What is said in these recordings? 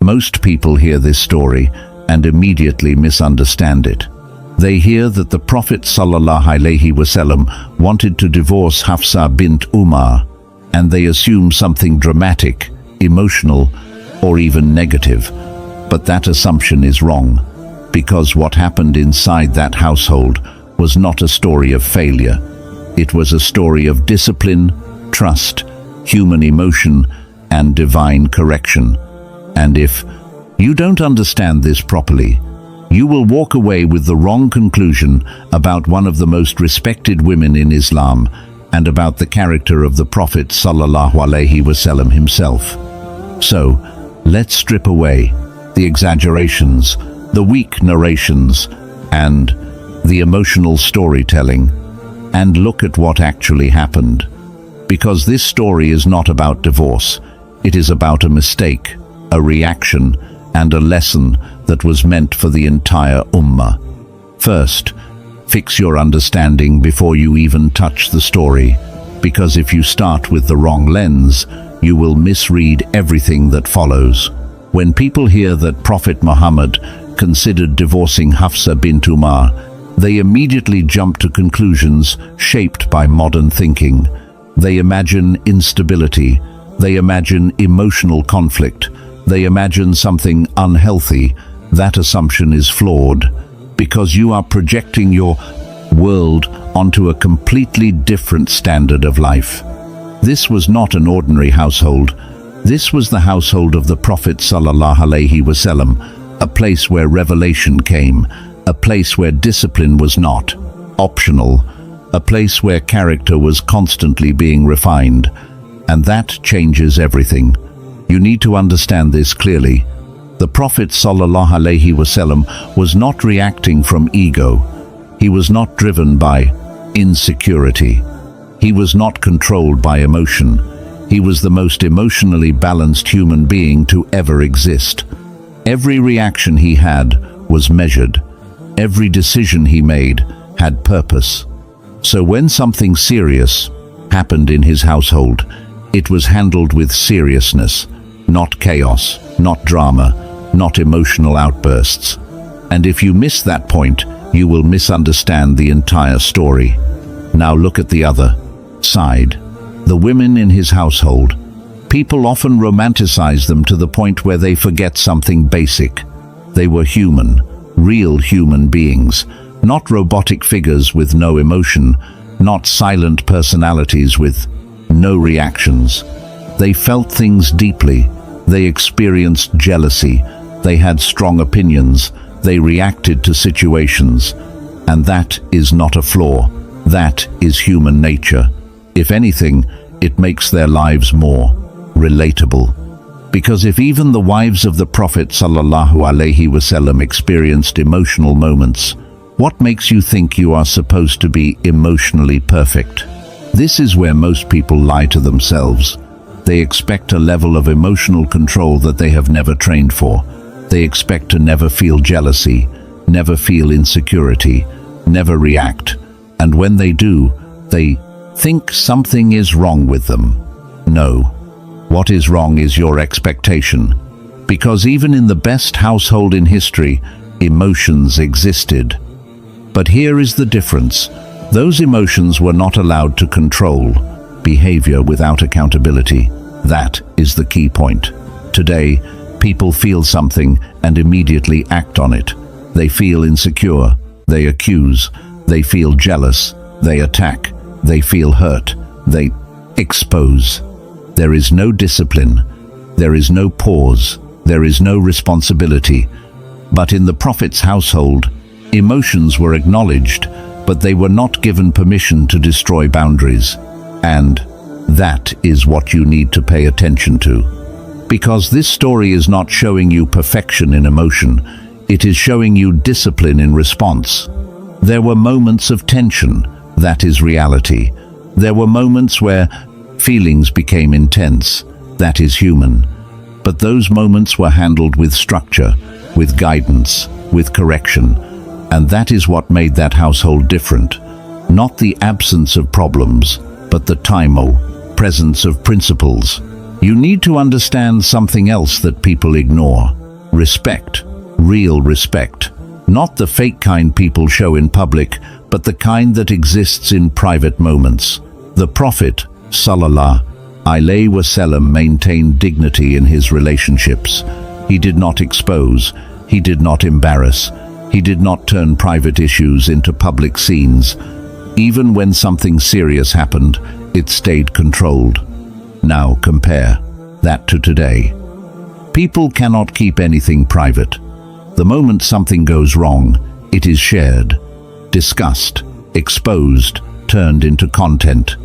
Most people hear this story and immediately misunderstand it. They hear that the Prophet ﷺ wanted to divorce Hafsa bint Umar, and they assume something dramatic, emotional, or even negative. But that assumption is wrong, because what happened inside that household was not a story of failure. It was a story of discipline, trust, human emotion, and divine correction. And if you don't understand this properly, you will walk away with the wrong conclusion about one of the most respected women in Islam and about the character of the Prophet ﷺ himself. So, let's strip away the exaggerations, the weak narrations, and the emotional storytelling, and look at what actually happened. Because this story is not about divorce, it is about a mistake, a reaction, and a lesson that was meant for the entire ummah. First, fix your understanding before you even touch the story, because if you start with the wrong lens, you will misread everything that follows. When people hear that Prophet Muhammad considered divorcing Hafsa bint Umar, they immediately jump to conclusions shaped by modern thinking. They imagine instability, they imagine emotional conflict, they imagine something unhealthy. That assumption is flawed, because you are projecting your world onto a completely different standard of life. This was not an ordinary household. This was the household of the Prophet ﷺ, a place where revelation came, a place where discipline was not optional, a place where character was constantly being refined. And that changes everything. You need to understand this clearly. The Prophet ﷺ was not reacting from ego. He was not driven by insecurity. He was not controlled by emotion. He was the most emotionally balanced human being to ever exist. Every reaction he had was measured. Every decision he made had purpose. So when something serious happened in his household, it was handled with seriousness, not chaos, not drama, not emotional outbursts. And if you miss that point, you will misunderstand the entire story. Now look at the other side. The women in his household. People often romanticize them to the point where they forget something basic. They were human, real human beings, not robotic figures with no emotion, not silent personalities with no reactions. They felt things deeply. They experienced jealousy. They had strong opinions. They reacted to situations. And that is not a flaw. That is human nature. If anything, it makes their lives more relatable. Because if even the wives of the Prophet ﷺ experienced emotional moments, what makes you think you are supposed to be emotionally perfect? This is where most people lie to themselves. They expect a level of emotional control that they have never trained for. They expect to never feel jealousy, never feel insecurity, never react. And when they do, they think something is wrong with them. No. What is wrong is your expectation. Because even in the best household in history, emotions existed. But here is the difference. Those emotions were not allowed to control behavior without accountability. That is the key point. Today, people feel something and immediately act on it. They feel insecure, they accuse, they feel jealous, they attack, they feel hurt, they expose. There is no discipline, there is no pause, there is no responsibility. But in the Prophet's household, emotions were acknowledged, but they were not given permission to destroy boundaries. And that is what you need to pay attention to. Because this story is not showing you perfection in emotion, it is showing you discipline in response. There were moments of tension, that is reality. There were moments where feelings became intense, that is human. But those moments were handled with structure, with guidance, with correction. And that is what made that household different. Not the absence of problems, but the presence of principles. You need to understand something else that people ignore. Respect. Real respect. Not the fake kind people show in public, but the kind that exists in private moments. The Prophet, sallallahu alaihi wasallam, maintained dignity in his relationships. He did not expose, he did not embarrass, he did not turn private issues into public scenes. Even when something serious happened, it stayed controlled. Now compare that to today. People cannot keep anything private. The moment something goes wrong, it is shared, discussed, exposed, turned into content.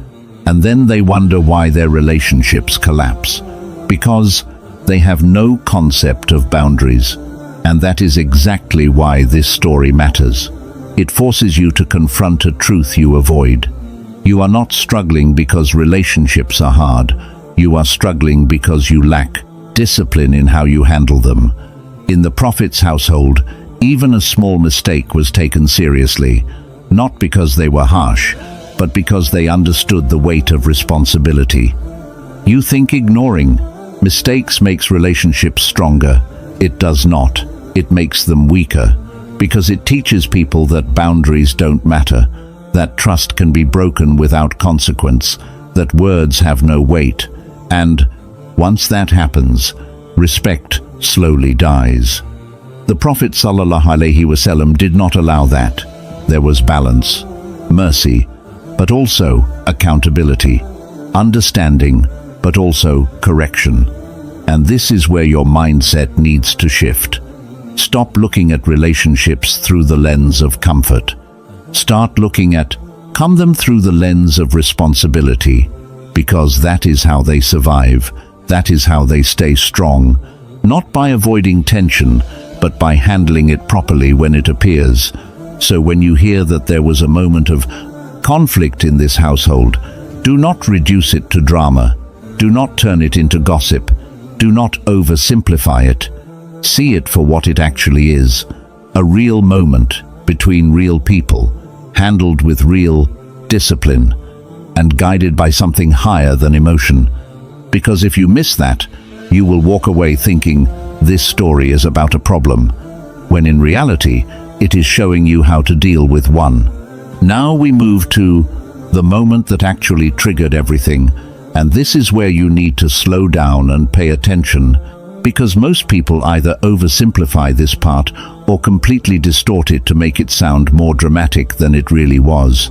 And then they wonder why their relationships collapse. Because they have no concept of boundaries. And that is exactly why this story matters. It forces you to confront a truth you avoid. You are not struggling because relationships are hard. You are struggling because you lack discipline in how you handle them. In the Prophet's household, even a small mistake was taken seriously, not because they were harsh, but because they understood the weight of responsibility. You think ignoring mistakes makes relationships stronger. It does not. It makes them weaker, because it teaches people that boundaries don't matter, that trust can be broken without consequence, that words have no weight, and once that happens, respect slowly dies. The Prophet ﷺ did not allow that. There was balance, mercy, but also accountability, understanding, but also correction. And this is where your mindset needs to shift. Stop looking at relationships through the lens of comfort. Start looking at them through the lens of responsibility, because that is how they survive, that is how they stay strong, not by avoiding tension, but by handling it properly when it appears. So when you hear that there was a moment of conflict in this household, do not reduce it to drama. Do not turn it into gossip. Do not oversimplify it. See it for what it actually is, a real moment between real people, handled with real discipline, and guided by something higher than emotion. Because if you miss that, you will walk away thinking this story is about a problem, when in reality, it is showing you how to deal with one. Now we move to the moment that actually triggered everything, and this is where you need to slow down and pay attention, because most people either oversimplify this part or completely distort it to make it sound more dramatic than it really was.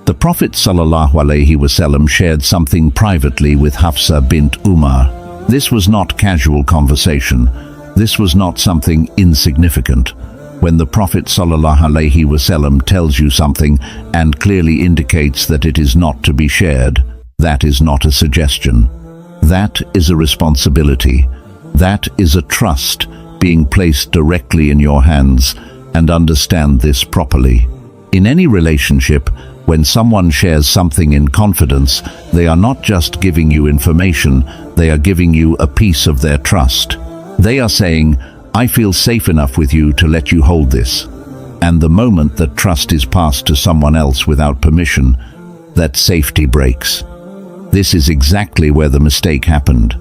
The Prophet ﷺ shared something privately with Hafsa bint Umar. This was not casual conversation. This was not something insignificant. When the Prophet ﷺ tells you something and clearly indicates that it is not to be shared, that is not a suggestion. That is a responsibility. That is a trust being placed directly in your hands, and understand this properly. In any relationship, when someone shares something in confidence, they are not just giving you information, they are giving you a piece of their trust. They are saying, I feel safe enough with you to let you hold this. And the moment that trust is passed to someone else without permission, that safety breaks. This is exactly where the mistake happened.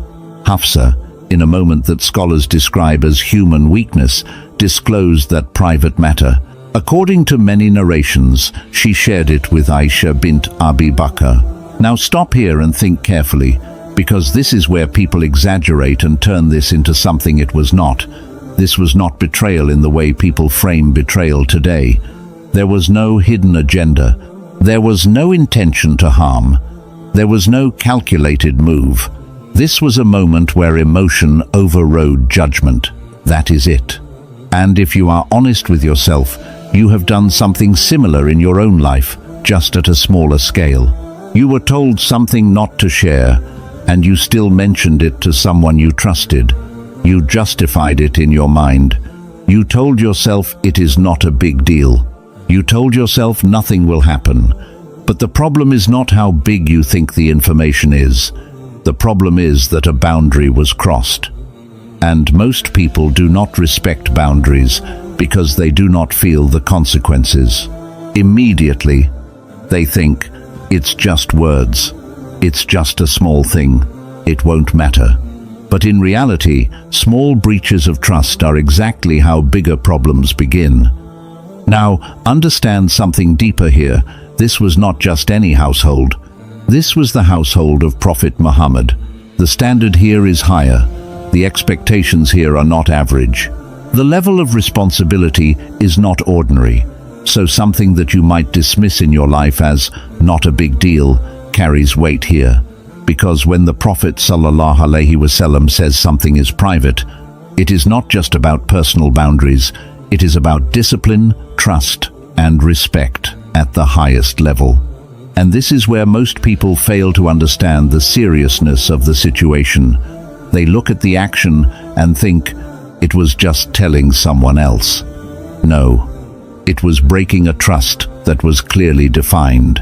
Hafsa, in a moment that scholars describe as human weakness, disclosed that private matter. According to many narrations, she shared it with Aisha bint Abi Bakr. Now stop here and think carefully, because this is where people exaggerate and turn this into something it was not. This was not betrayal in the way people frame betrayal today. There was no hidden agenda. There was no intention to harm. There was no calculated move. This was a moment where emotion overrode judgment. That is it. And if you are honest with yourself, you have done something similar in your own life, just at a smaller scale. You were told something not to share, and you still mentioned it to someone you trusted. You justified it in your mind. You told yourself it is not a big deal. You told yourself nothing will happen. But the problem is not how big you think the information is. The problem is that a boundary was crossed. And most people do not respect boundaries because they do not feel the consequences. Immediately, they think, it's just words. It's just a small thing. it won't matter. But in reality, small breaches of trust are exactly how bigger problems begin. Now, understand something deeper here. This was not just any household. This was the household of Prophet Muhammad. The standard here is higher. The expectations here are not average. The level of responsibility is not ordinary. So something that you might dismiss in your life as not a big deal carries weight here. Because when the Prophet ﷺ says something is private, it is not just about personal boundaries. It is about discipline, trust, and respect at the highest level. And this is where most people fail to understand the seriousness of the situation. They look at the action and think it was just telling someone else. No, it was breaking a trust that was clearly defined.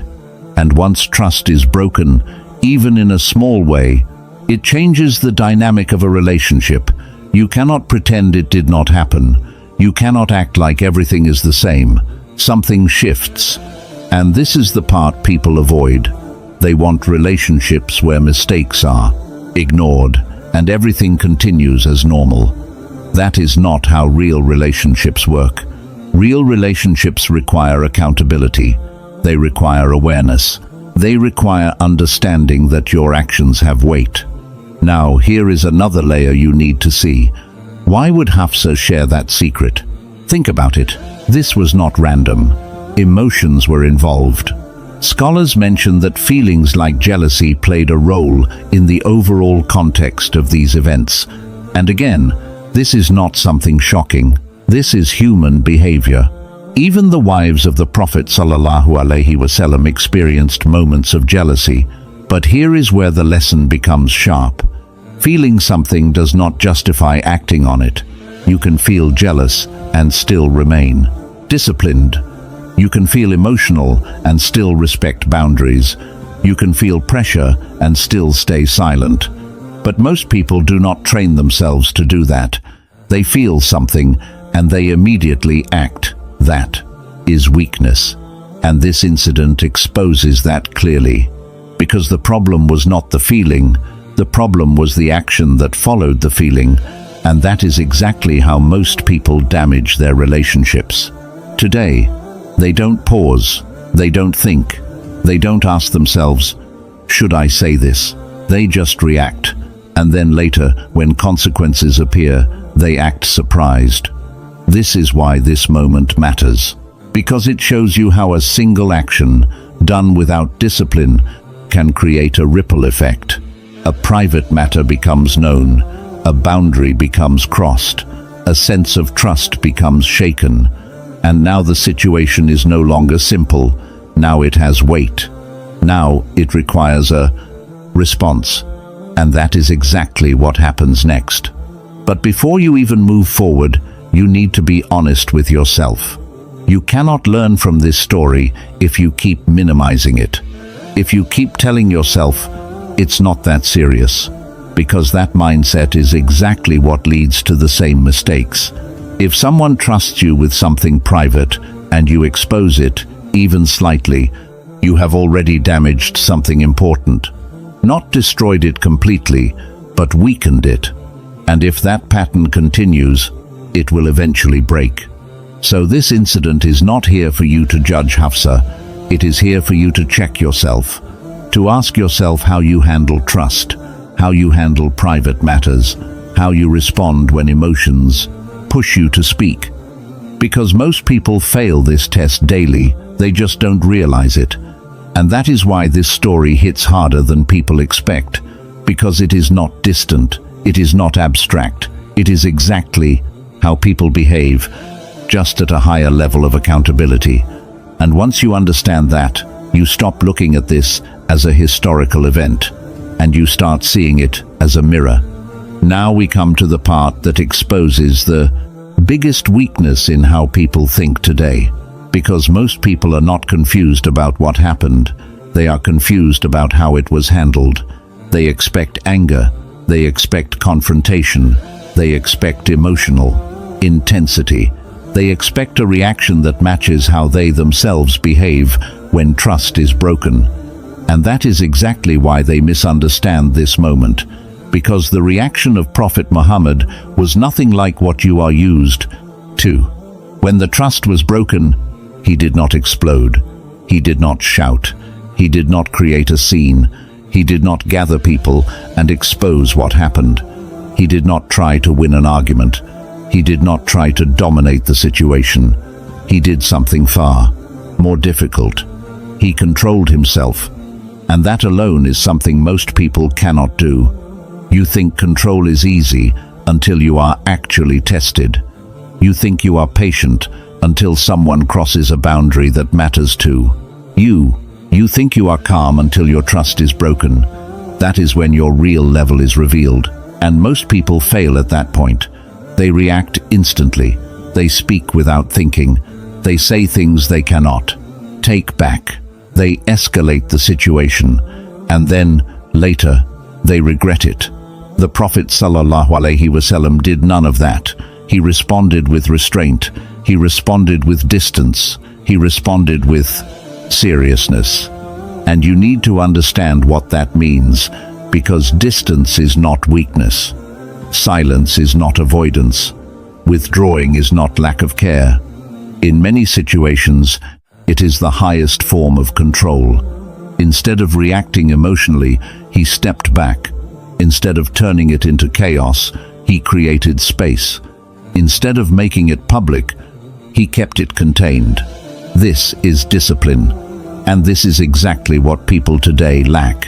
And once trust is broken, even in a small way, it changes the dynamic of a relationship. You cannot pretend it did not happen. You cannot act like everything is the same. Something shifts. And this is the part people avoid. They want relationships where mistakes are ignored and everything continues as normal. That is not how real relationships work. Real relationships require accountability. They require awareness. They require understanding that your actions have weight. Now, here is another layer you need to see. Why would Hafsa share that secret? Think about it. This was not random. Emotions were involved. Scholars mention that feelings like jealousy played a role in the overall context of these events. And again, this is not something shocking. This is human behavior. Even the wives of the Prophet ﷺ experienced moments of jealousy. But here is where the lesson becomes sharp. Feeling something does not justify acting on it. You can feel jealous and still remain disciplined. You can feel emotional and still respect boundaries. You can feel pressure and still stay silent. But most people do not train themselves to do that. They feel something and they immediately act. That is weakness. And this incident exposes that clearly. Because the problem was not the feeling, the problem was the action that followed the feeling, and that is exactly how most people damage their relationships. Today, they don't pause, they don't think, they don't ask themselves, should I say this? They just react, and then later, when consequences appear, they act surprised. This is why this moment matters, because it shows you how a single action, done without discipline, can create a ripple effect. A private matter becomes known, a boundary becomes crossed, a sense of trust becomes shaken, and now the situation is no longer simple. Now it has weight. Now it requires a response, and that is exactly what happens next. But before you even move forward, you need to be honest with yourself. You cannot learn from this story if you keep minimizing it. If you keep telling yourself, it's not that serious, because that mindset is exactly what leads to the same mistakes. If someone trusts you with something private and you expose it, even slightly, you have already damaged something important. Not destroyed it completely, but weakened it. And if that pattern continues, it will eventually break. So this incident is not here for you to judge Hafsa. It is here for you to check yourself, to ask yourself how you handle trust, how you handle private matters, how you respond when emotions push you to speak. Because most people fail this test daily, they just don't realize it. And that is why this story hits harder than people expect, because it is not distant, it is not abstract, it is exactly how people behave, just at a higher level of accountability. And once you understand that, you stop looking at this as a historical event, and you start seeing it as a mirror. Now we come to the part that exposes the biggest weakness in how people think today. Because most people are not confused about what happened, they are confused about how it was handled. They expect anger, they expect confrontation, they expect emotional intensity. They expect a reaction that matches how they themselves behave when trust is broken. And that is exactly why they misunderstand this moment, because the reaction of Prophet Muhammad was nothing like what you are used to. When the trust was broken, he did not explode. He did not shout. He did not create a scene. He did not gather people and expose what happened. He did not try to win an argument. He did not try to dominate the situation. He did something far more difficult. He controlled himself. And that alone is something most people cannot do. You think control is easy until you are actually tested. You think you are patient until someone crosses a boundary that matters to you. You think you are calm until your trust is broken. That is when your real level is revealed. And most people fail at that point. They react instantly. They speak without thinking. They say things they cannot take back. They escalate the situation, and then, later, they regret it. The Prophet ﷺ did none of that. He responded with restraint. He responded with distance. He responded with seriousness. And you need to understand what that means, because distance is not weakness. Silence is not avoidance. Withdrawing is not lack of care. In many situations, it is the highest form of control. Instead of reacting emotionally, he stepped back. Instead of turning it into chaos, he created space. Instead of making it public, he kept it contained. This is discipline, and this is exactly what people today lack.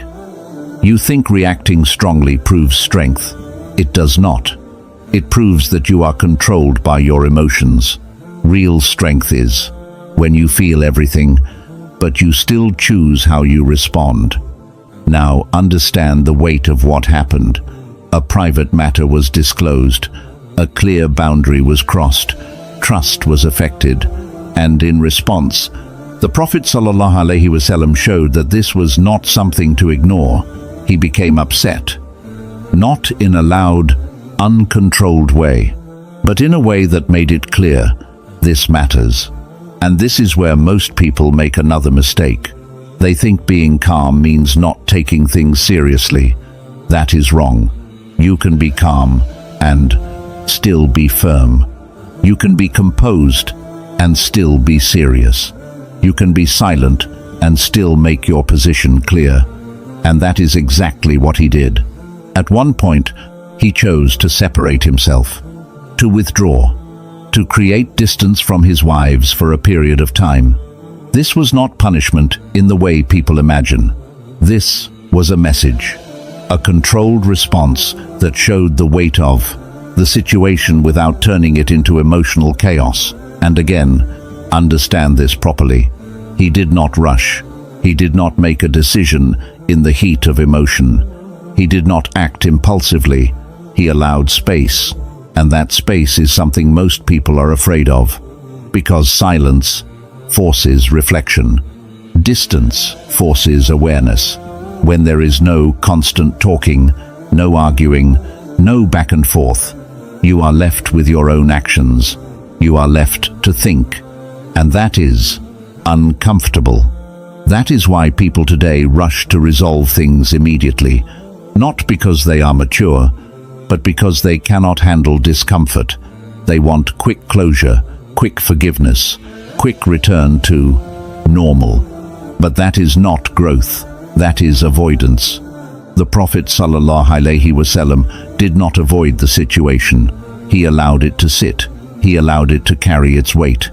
You think reacting strongly proves strength. It does not. It proves that you are controlled by your emotions. Real strength is when you feel everything, but you still choose how you respond. Now understand the weight of what happened. A private matter was disclosed. A clear boundary was crossed. Trust was affected. And in response, the Prophet ﷺ showed that this was not something to ignore. He became upset. Not in a loud, uncontrolled way, but in a way that made it clear, this matters. And this is where most people make another mistake. They think being calm means not taking things seriously. That is wrong. You can be calm and still be firm. You can be composed and still be serious. You can be silent and still make your position clear. And that is exactly what he did. At one point, he chose to separate himself, to withdraw, to create distance from his wives for a period of time. This was not punishment in the way people imagine. This was a message, a controlled response that showed the weight of the situation without turning it into emotional chaos. And again, understand this properly. He did not rush. He did not make a decision in the heat of emotion. He did not act impulsively. He allowed space. And that space is something most people are afraid of, because silence forces reflection. Distance forces awareness. When there is no constant talking, no arguing, no back and forth, you are left with your own actions. You are left to think. And that is uncomfortable. That is why people today rush to resolve things immediately, not because they are mature, but because they cannot handle discomfort. They want quick closure, quick forgiveness, quick return to normal. But that is not growth. That is avoidance. The Prophet ﷺ did not avoid the situation. He allowed it to sit. He allowed it to carry its weight.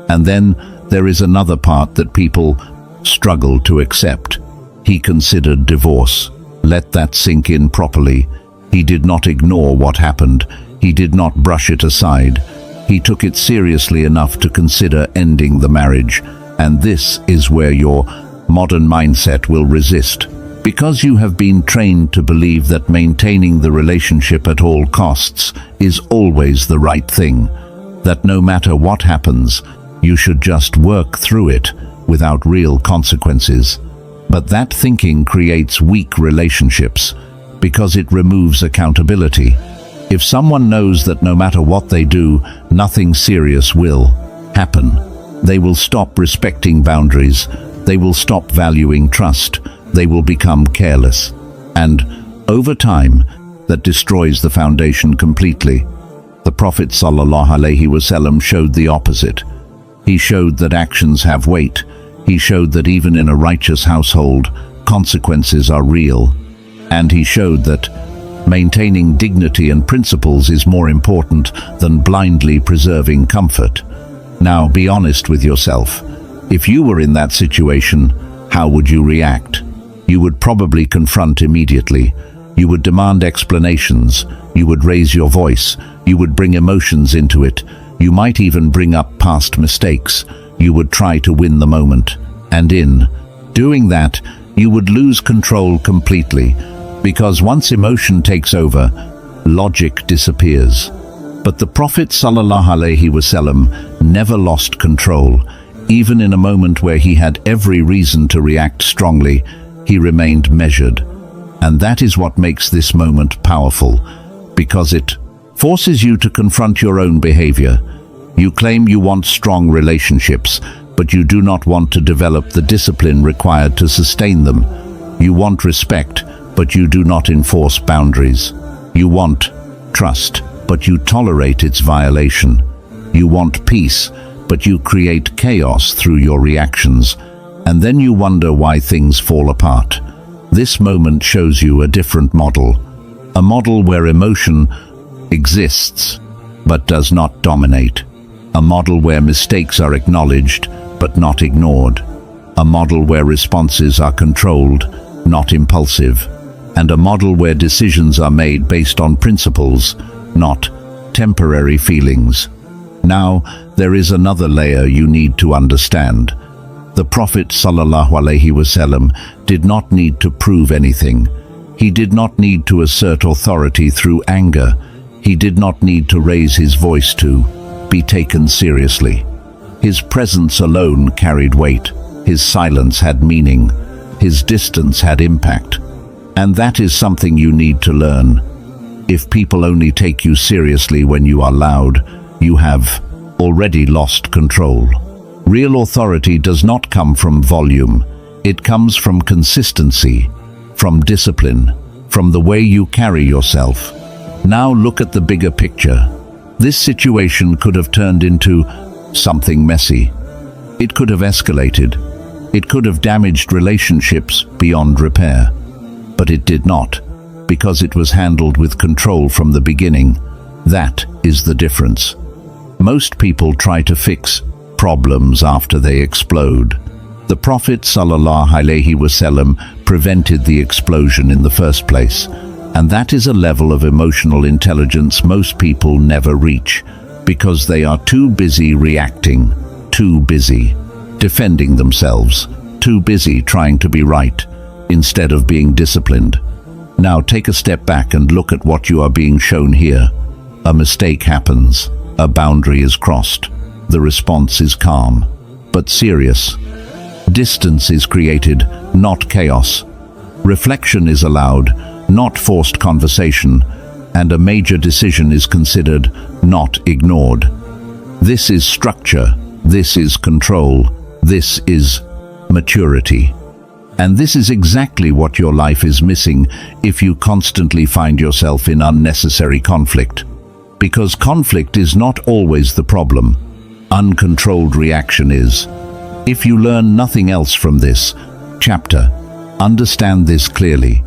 And then there is another part that people struggle to accept. He considered divorce. Let that sink in properly. He did not ignore what happened. He did not brush it aside. He took it seriously enough to consider ending the marriage. And this is where your modern mindset will resist. Because you have been trained to believe that maintaining the relationship at all costs is always the right thing. That no matter what happens, you should just work through it without real consequences. But that thinking creates weak relationships, because it removes accountability. If someone knows that no matter what they do, nothing serious will happen, they will stop respecting boundaries, they will stop valuing trust, they will become careless. And, over time, that destroys the foundation completely. The Prophet ﷺ showed the opposite. He showed that actions have weight. He showed that even in a righteous household, consequences are real. And he showed that maintaining dignity and principles is more important than blindly preserving comfort. Now, be honest with yourself. If you were in that situation, how would you react? You would probably confront immediately. You would demand explanations. You would raise your voice. You would bring emotions into it. You might even bring up past mistakes. You would try to win the moment. And in doing that, you would lose control completely, because once emotion takes over, logic disappears. But the Prophet ﷺ never lost control. Even in a moment where he had every reason to react strongly, he remained measured. And that is what makes this moment powerful, because it forces you to confront your own behavior. You claim you want strong relationships, but you do not want to develop the discipline required to sustain them. You want respect, but you do not enforce boundaries. You want trust, but you tolerate its violation. You want peace, but you create chaos through your reactions. And then you wonder why things fall apart. This moment shows you a different model. A model where emotion exists, but does not dominate. A model where mistakes are acknowledged, but not ignored. A model where responses are controlled, not impulsive. And a model where decisions are made based on principles, not temporary feelings. Now, there is another layer you need to understand. The Prophet ﷺ did not need to prove anything. He did not need to assert authority through anger. He did not need to raise his voice to be taken seriously. His presence alone carried weight. His silence had meaning. His distance had impact. And that is something you need to learn. If people only take you seriously when you are loud, you have already lost control. Real authority does not come from volume. It comes from consistency, from discipline, from the way you carry yourself. Now look at the bigger picture. This situation could have turned into something messy. It could have escalated. It could have damaged relationships beyond repair. But it did not, because it was handled with control from the beginning. That is the difference. Most people try to fix problems after they explode. The Prophet ﷺ prevented the explosion in the first place, and that is a level of emotional intelligence most people never reach, because they are too busy reacting, too busy defending themselves, too busy trying to be right, instead of being disciplined. Now take a step back and look at what you are being shown here. A mistake happens. A boundary is crossed. The response is calm, but serious. Distance is created, not chaos. Reflection is allowed, not forced conversation, and a major decision is considered, not ignored. This is structure. This is control. This is maturity. And this is exactly what your life is missing if you constantly find yourself in unnecessary conflict. Because conflict is not always the problem. Uncontrolled reaction is. If you learn nothing else from this chapter, understand this clearly.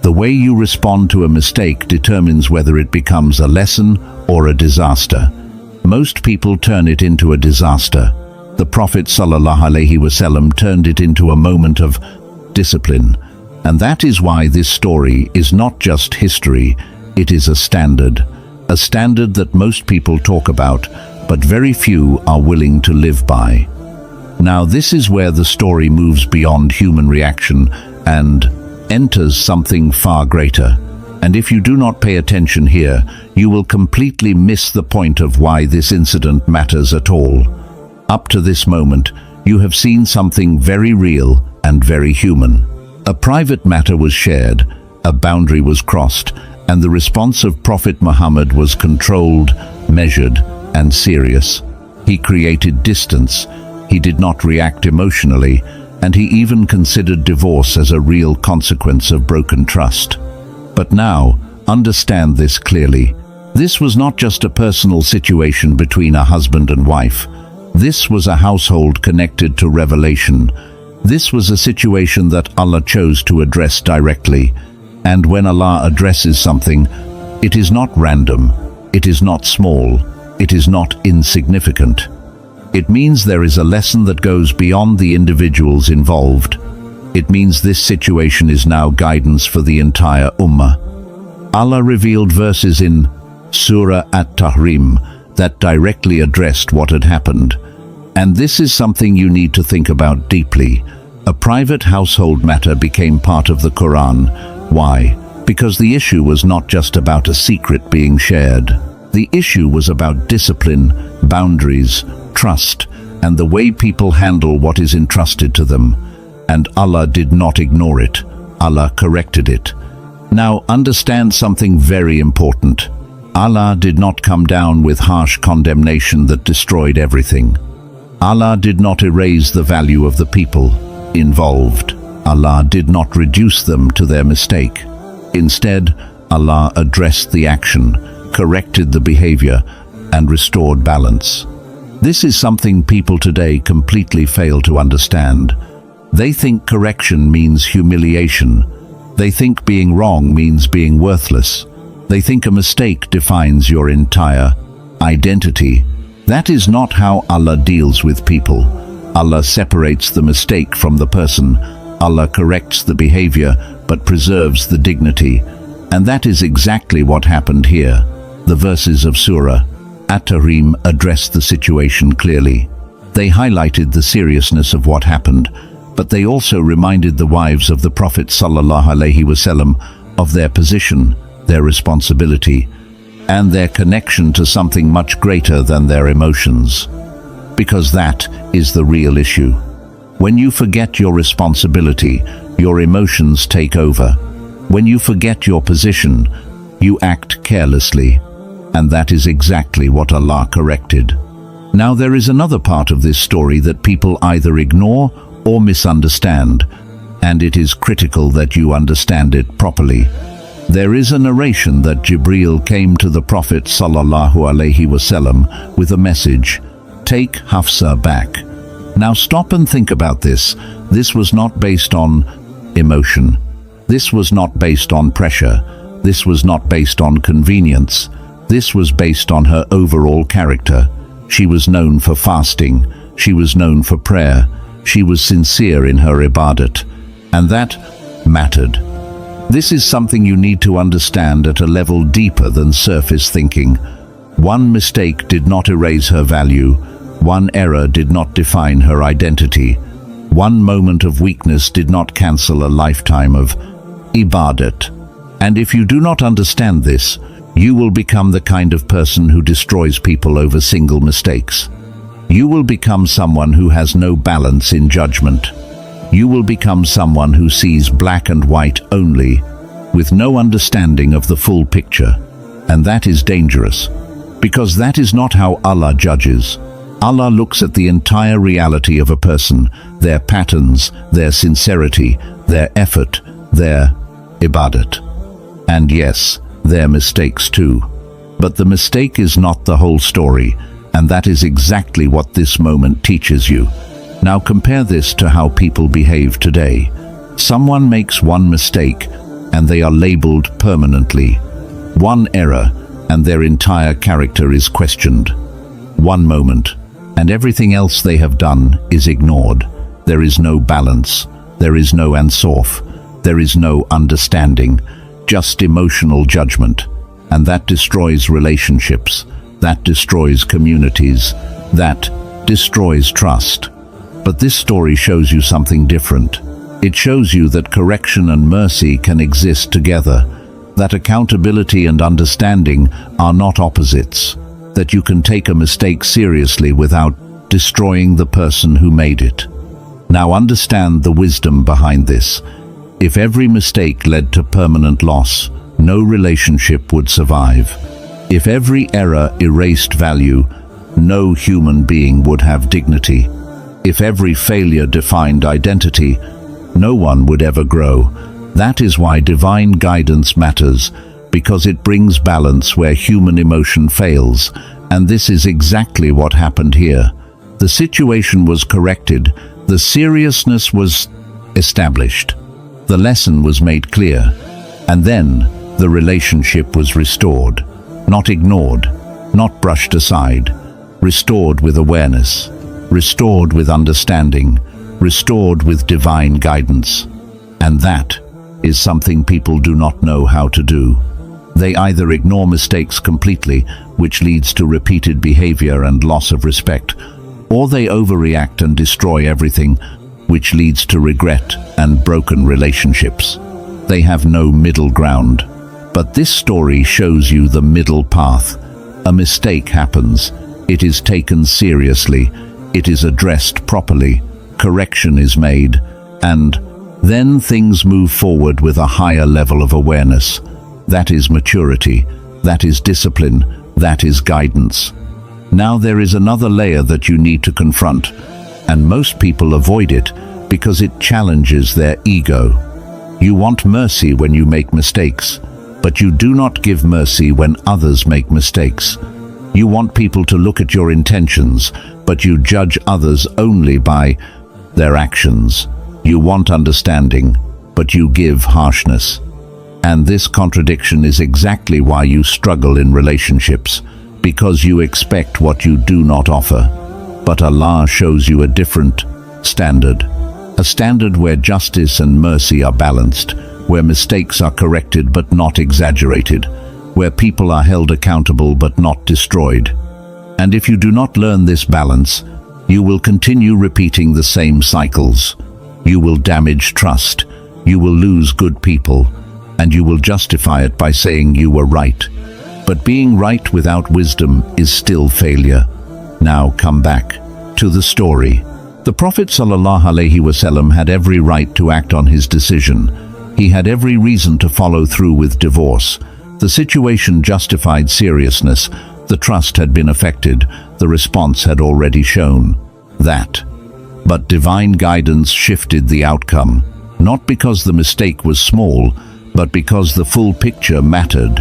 The way you respond to a mistake determines whether it becomes a lesson or a disaster. Most people turn it into a disaster. The Prophet ﷺ turned it into a moment of discipline. And that is why this story is not just history, it is a standard that most people talk about, but very few are willing to live by. Now this is where the story moves beyond human reaction and enters something far greater. And if you do not pay attention here, you will completely miss the point of why this incident matters at all. Up to this moment, you have seen something very real and very human. A private matter was shared, a boundary was crossed, and the response of Prophet Muhammad was controlled, measured, and serious. He created distance. He did not react emotionally, and he even considered divorce as a real consequence of broken trust. But now, understand this clearly. This was not just a personal situation between a husband and wife. This was a household connected to revelation. This was a situation that Allah chose to address directly. And when Allah addresses something, it is not random, it is not small, it is not insignificant. It means there is a lesson that goes beyond the individuals involved. It means this situation is now guidance for the entire Ummah. Allah revealed verses in Surah At-Tahrim that directly addressed what had happened. And this is something you need to think about deeply. A private household matter became part of the Quran. Why? Because the issue was not just about a secret being shared. The issue was about discipline, boundaries, trust, and the way people handle what is entrusted to them. And Allah did not ignore it. Allah corrected it. Now understand something very important. Allah did not come down with harsh condemnation that destroyed everything. Allah did not erase the value of the people involved. Allah did not reduce them to their mistake. Instead, Allah addressed the action, corrected the behavior, and restored balance. This is something people today completely fail to understand. They think correction means humiliation. They think being wrong means being worthless. They think a mistake defines your entire identity. That is not how Allah deals with people. Allah separates the mistake from the person. Allah corrects the behavior but preserves the dignity. And that is exactly what happened here. The verses of Surah At-Tahrim addressed the situation clearly. They highlighted the seriousness of what happened, but they also reminded the wives of the Prophet ﷺ of their position, their responsibility, and their connection to something much greater than their emotions. Because that is the real issue. When you forget your responsibility, your emotions take over. When you forget your position, you act carelessly. And that is exactly what Allah corrected. Now there is another part of this story that people either ignore or misunderstand, and it is critical that you understand it properly. There is a narration that Jibreel came to the Prophet ﷺ with a message, "Take Hafsa back." Now stop and think about this. This was not based on emotion. This was not based on pressure. This was not based on convenience. This was based on her overall character. She was known for fasting. She was known for prayer. She was sincere in her ibadat. And that mattered. This is something you need to understand at a level deeper than surface thinking. One mistake did not erase her value. One error did not define her identity. One moment of weakness did not cancel a lifetime of ibadat. And if you do not understand this, you will become the kind of person who destroys people over single mistakes. You will become someone who has no balance in judgment. You will become someone who sees black and white only, with no understanding of the full picture. And that is dangerous, because that is not how Allah judges. Allah looks at the entire reality of a person, their patterns, their sincerity, their effort, their ibadat. And yes, their mistakes too. But the mistake is not the whole story, and that is exactly what this moment teaches you. Now compare this to how people behave today. Someone makes one mistake, and they are labeled permanently. One error, and their entire character is questioned. One moment, and everything else they have done is ignored. There is no balance. There is no ansaf. There is no understanding. Just emotional judgment. And that destroys relationships. That destroys communities. That destroys trust. But this story shows you something different. It shows you that correction and mercy can exist together. That accountability and understanding are not opposites. That you can take a mistake seriously without destroying the person who made it. Now understand the wisdom behind this. If every mistake led to permanent loss, no relationship would survive. If every error erased value, no human being would have dignity. If every failure defined identity, no one would ever grow. That is why divine guidance matters, because it brings balance where human emotion fails, and this is exactly what happened here. The situation was corrected, the seriousness was established, the lesson was made clear, and then the relationship was restored, not ignored, not brushed aside, restored with awareness, restored with understanding, restored with divine guidance. And that is something people do not know how to do. They either ignore mistakes completely, which leads to repeated behavior and loss of respect, or they overreact and destroy everything, which leads to regret and broken relationships. They have no middle ground. But this story shows you the middle path. A mistake happens. It is taken seriously. It is addressed properly. Correction is made. And then things move forward with a higher level of awareness. That is maturity. That is discipline. That is guidance. Now there is another layer that you need to confront, and most people avoid it because it challenges their ego. You want mercy when you make mistakes, but you do not give mercy when others make mistakes. You want people to look at your intentions, but you judge others only by their actions. You want understanding, but you give harshness. And this contradiction is exactly why you struggle in relationships, because you expect what you do not offer. But Allah shows you a different standard. A standard where justice and mercy are balanced, where mistakes are corrected but not exaggerated, where people are held accountable but not destroyed. And if you do not learn this balance, you will continue repeating the same cycles. You will damage trust, you will lose good people, and you will justify it by saying you were right. But being right without wisdom is still failure. Now come back to the story. The Prophet ﷺ had every right to act on his decision. He had every reason to follow through with divorce. The situation justified seriousness. The trust had been affected. The response had already shown that. But divine guidance shifted the outcome, not because the mistake was small, but because the full picture mattered.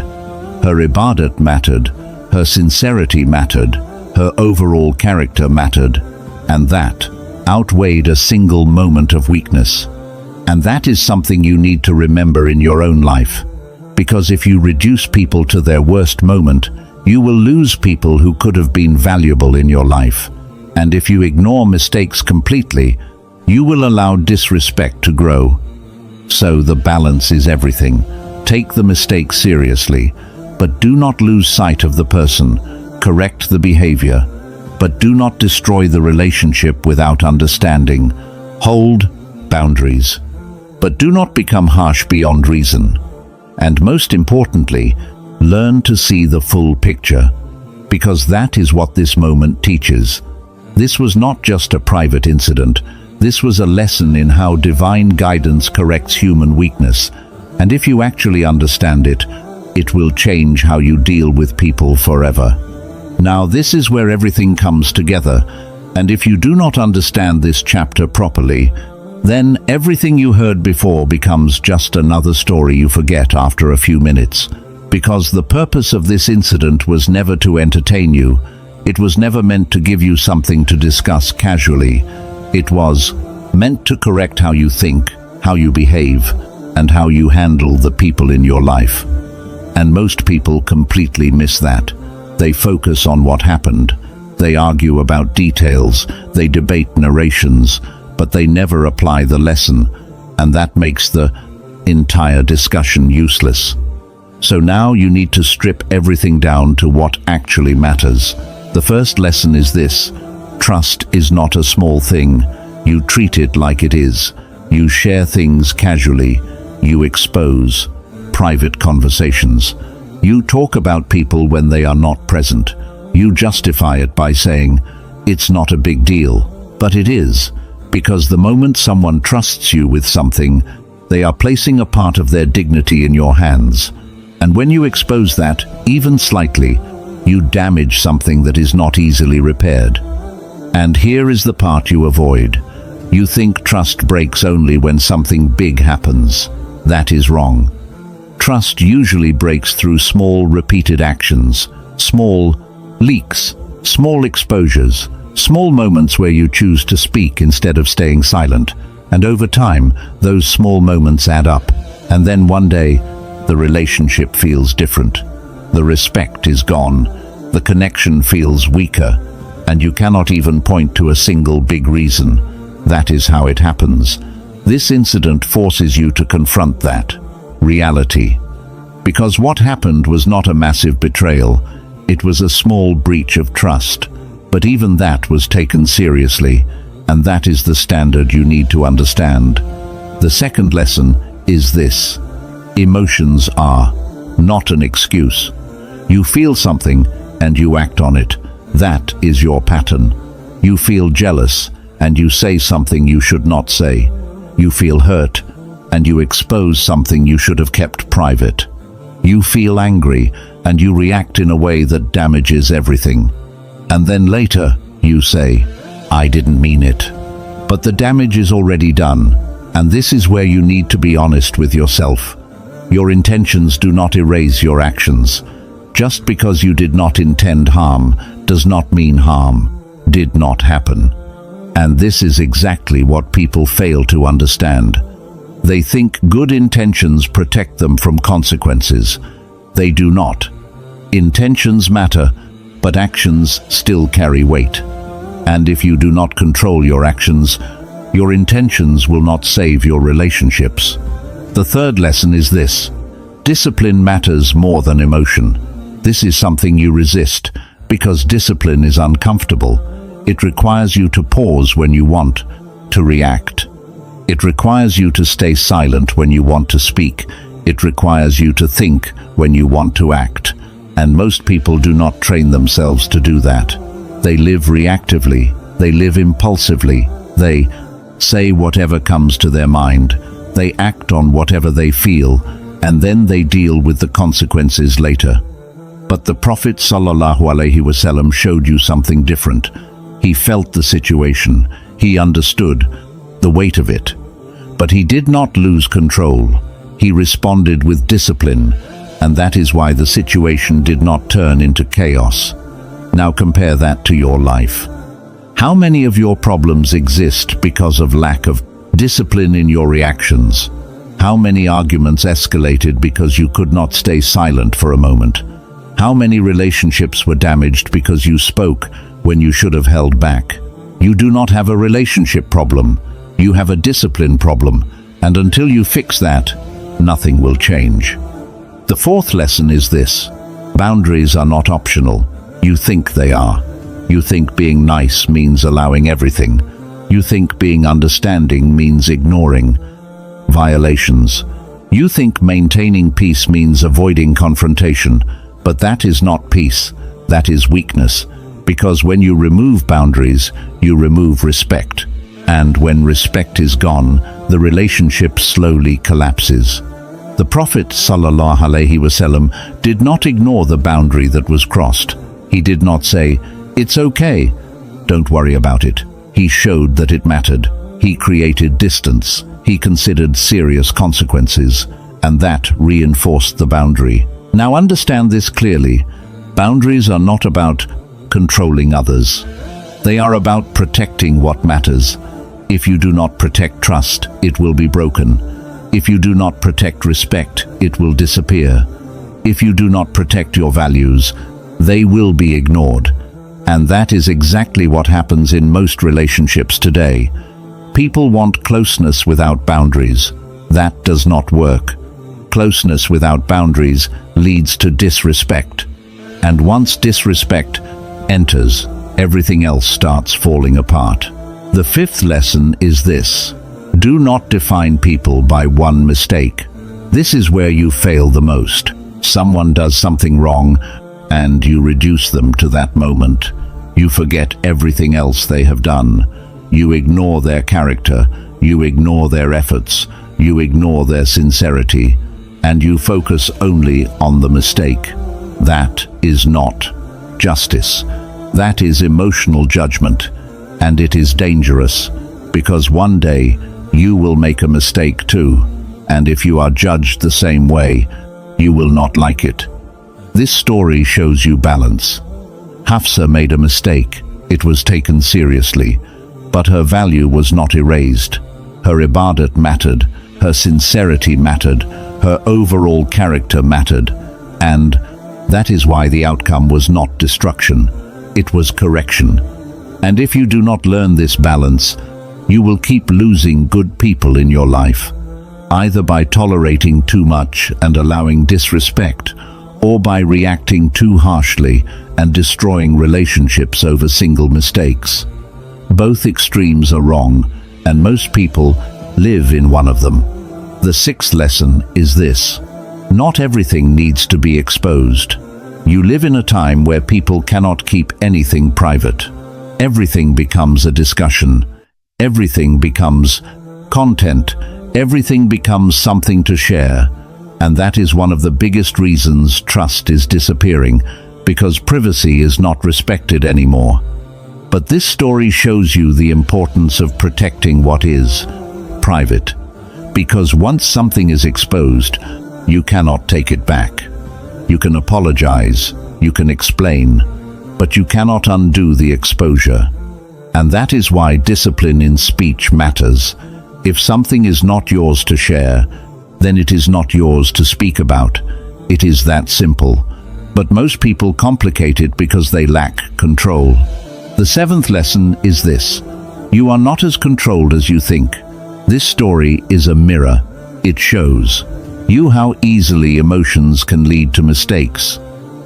Her ibadat mattered, her sincerity mattered, her overall character mattered, and that outweighed a single moment of weakness. And that is something you need to remember in your own life. Because if you reduce people to their worst moment, you will lose people who could have been valuable in your life. And if you ignore mistakes completely, you will allow disrespect to grow. So the balance is everything. Take the mistake seriously, but do not lose sight of the person. Correct the behavior, but do not destroy the relationship without understanding. Hold boundaries, but do not become harsh beyond reason. And most importantly, learn to see the full picture, because that is what this moment teaches. This was not just a private incident. This was a lesson in how divine guidance corrects human weakness. And if you actually understand it, it will change how you deal with people forever. Now this is where everything comes together, and if you do not understand this chapter properly, then everything you heard before becomes just another story you forget after a few minutes. Because the purpose of this incident was never to entertain you. It was never meant to give you something to discuss casually. It was meant to correct how you think, how you behave, and how you handle the people in your life. And most people completely miss that. They focus on what happened. They argue about details. They debate narrations, but they never apply the lesson, and that makes the entire discussion useless. So now you need to strip everything down to what actually matters. The first lesson is this: trust is not a small thing. You treat it like it is. You share things casually. You expose private conversations. You talk about people when they are not present. You justify it by saying, it's not a big deal. But it is, because the moment someone trusts you with something, they are placing a part of their dignity in your hands. And when you expose that, even slightly, you damage something that is not easily repaired. And here is the part you avoid. You think trust breaks only when something big happens. That is wrong. Trust usually breaks through small, repeated actions, small leaks, small exposures, small moments where you choose to speak instead of staying silent. And over time, those small moments add up. And then one day, the relationship feels different. The respect is gone. The connection feels weaker. And you cannot even point to a single big reason. That is how it happens. This incident forces you to confront that reality. Because what happened was not a massive betrayal. It was a small breach of trust. But even that was taken seriously. And that is the standard you need to understand. The second lesson is this. Emotions are not an excuse. You feel something and you act on it. That is your pattern. You feel jealous and you say something you should not say. You feel hurt and you expose something you should have kept private. You feel angry and you react in a way that damages everything. And then later you say, I didn't mean it. But the damage is already done, and this is where you need to be honest with yourself. Your intentions do not erase your actions. Just because you did not intend harm does not mean harm did not happen. And this is exactly what people fail to understand. They think good intentions protect them from consequences. They do not. Intentions matter, but actions still carry weight. And if you do not control your actions, your intentions will not save your relationships. The third lesson is this. Discipline matters more than emotion. This is something you resist because discipline is uncomfortable. It requires you to pause when you want to react. It requires you to stay silent when you want to speak. It requires you to think when you want to act. And most people do not train themselves to do that. They live reactively. They live impulsively. They say whatever comes to their mind. They act on whatever they feel, and then they deal with the consequences later. But the Prophet ﷺ showed you something different. He felt the situation. He understood the weight of it. But he did not lose control. He responded with discipline, and that is why the situation did not turn into chaos. Now compare that to your life. How many of your problems exist because of lack of discipline in your reactions? How many arguments escalated because you could not stay silent for a moment? How many relationships were damaged because you spoke when you should have held back? You do not have a relationship problem. You have a discipline problem, and until you fix that, nothing will change. The fourth lesson is this. Boundaries are not optional. You think they are. You think being nice means allowing everything. You think being understanding means ignoring violations. You think maintaining peace means avoiding confrontation, but that is not peace. That is weakness. Because when you remove boundaries, you remove respect. And when respect is gone, the relationship slowly collapses. The Prophet ﷺ did not ignore the boundary that was crossed. He did not say, "It's okay, don't worry about it." He showed that it mattered. He created distance. He considered serious consequences, and that reinforced the boundary. Now understand this clearly. Boundaries are not about controlling others. They are about protecting what matters. If you do not protect trust, it will be broken. If you do not protect respect, it will disappear. If you do not protect your values, they will be ignored. And that is exactly what happens in most relationships today. People want closeness without boundaries. That does not work. Closeness without boundaries leads to disrespect. And once disrespect enters, everything else starts falling apart. The fifth lesson is this. Do not define people by one mistake. This is where you fail the most. Someone does something wrong, and you reduce them to that moment. You forget everything else they have done. You ignore their character. You ignore their efforts. You ignore their sincerity. And you focus only on the mistake. That is not justice. That is emotional judgment. And it is dangerous, because one day you will make a mistake too, and if you are judged the same way, you will not like it. This story shows you balance. Hafsa made a mistake. It was taken seriously, but her value was not erased. Her ibadat mattered, her sincerity mattered, her overall character mattered, and that is why the outcome was not destruction, it was correction. And if you do not learn this balance, you will keep losing good people in your life, either by tolerating too much and allowing disrespect, or by reacting too harshly and destroying relationships over single mistakes. Both extremes are wrong, and most people live in one of them. The sixth lesson is this: not everything needs to be exposed. You live in a time where people cannot keep anything private. Everything becomes a discussion. Everything becomes content. Everything becomes something to share. And that is one of the biggest reasons trust is disappearing, because privacy is not respected anymore. But this story shows you the importance of protecting what is private, because once something is exposed, you cannot take it back. You can apologize, you can explain, but you cannot undo the exposure. And that is why discipline in speech matters. If something is not yours to share, then it is not yours to speak about. It is that simple. But most people complicate it because they lack control. The seventh lesson is this: you are not as controlled as you think. This story is a mirror. It shows you how easily emotions can lead to mistakes.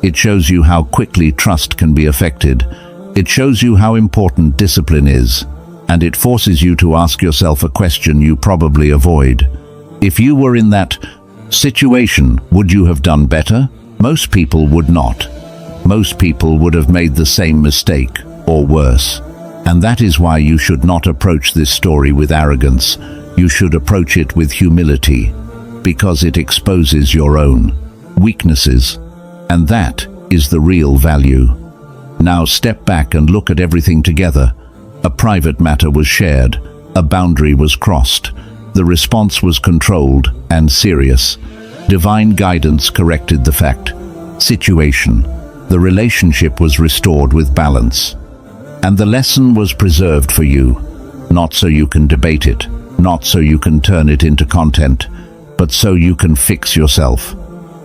It shows you how quickly trust can be affected. It shows you how important discipline is. And it forces you to ask yourself a question you probably avoid. If you were in that situation, would you have done better? Most people would not. Most people would have made the same mistake, or worse. And that is why you should not approach this story with arrogance. You should approach it with humility, because it exposes your own weaknesses. And that is the real value. Now step back and look at everything together. A private matter was shared. A boundary was crossed. The response was controlled and serious. Divine guidance corrected the situation. The relationship was restored with balance. And the lesson was preserved for you, not so you can debate it, not so you can turn it into content, but so you can fix yourself.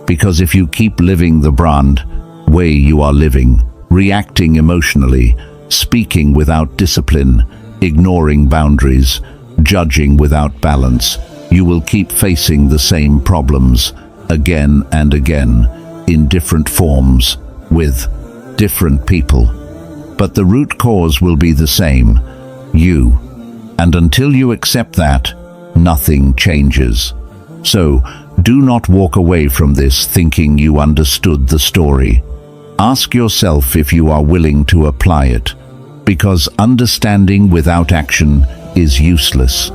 Because if you keep living the brand way you are living, reacting emotionally, speaking without discipline, ignoring boundaries, judging without balance, you will keep facing the same problems again and again, in different forms, with different people. But the root cause will be the same: you. And until you accept that, nothing changes. So, do not walk away from this thinking you understood the story. Ask yourself if you are willing to apply it, because understanding without action is useless.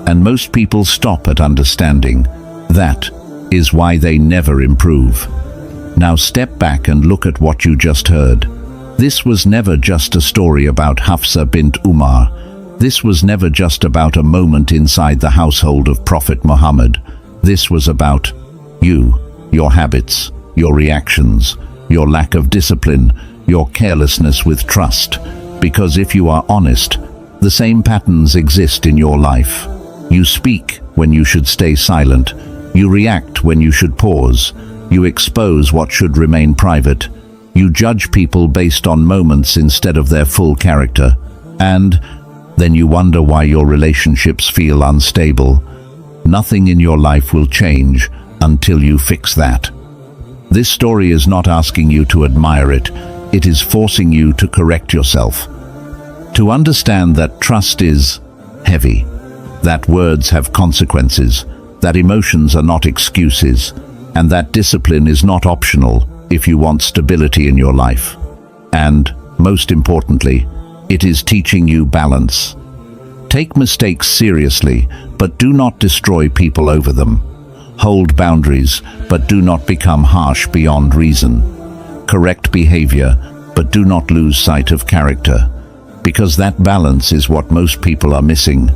And most people stop at understanding. That is why they never improve. Now step back and look at what you just heard. This was never just a story about Hafsa bint Umar. This was never just about a moment inside the household of Prophet Muhammad. This was about you, your habits, your reactions, your lack of discipline, your carelessness with trust. Because if you are honest, the same patterns exist in your life. You speak when you should stay silent. You react when you should pause. You expose what should remain private. You judge people based on moments instead of their full character. And then you wonder why your relationships feel unstable. Nothing in your life will change until you fix that. This story is not asking you to admire it. It is forcing you to correct yourself. To understand that trust is heavy, that words have consequences, that emotions are not excuses, and that discipline is not optional if you want stability in your life. And, most importantly, it is teaching you balance. Take mistakes seriously, but do not destroy people over them. Hold boundaries, but do not become harsh beyond reason. Correct behavior, but do not lose sight of character. because that balance is what most people are missing.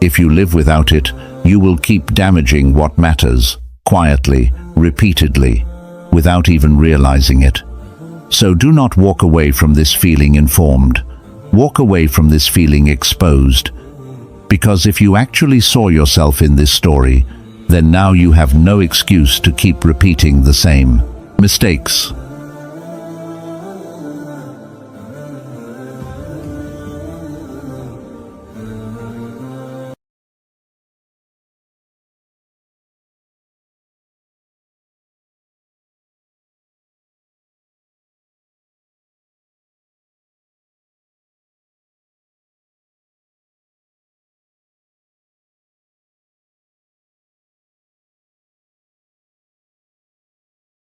If you live without it, you will keep damaging what matters, quietly, repeatedly, without even realizing it. So do not walk away from this feeling informed. Walk away from this feeling exposed. Because if you actually saw yourself in this story, then now you have no excuse to keep repeating the same mistakes.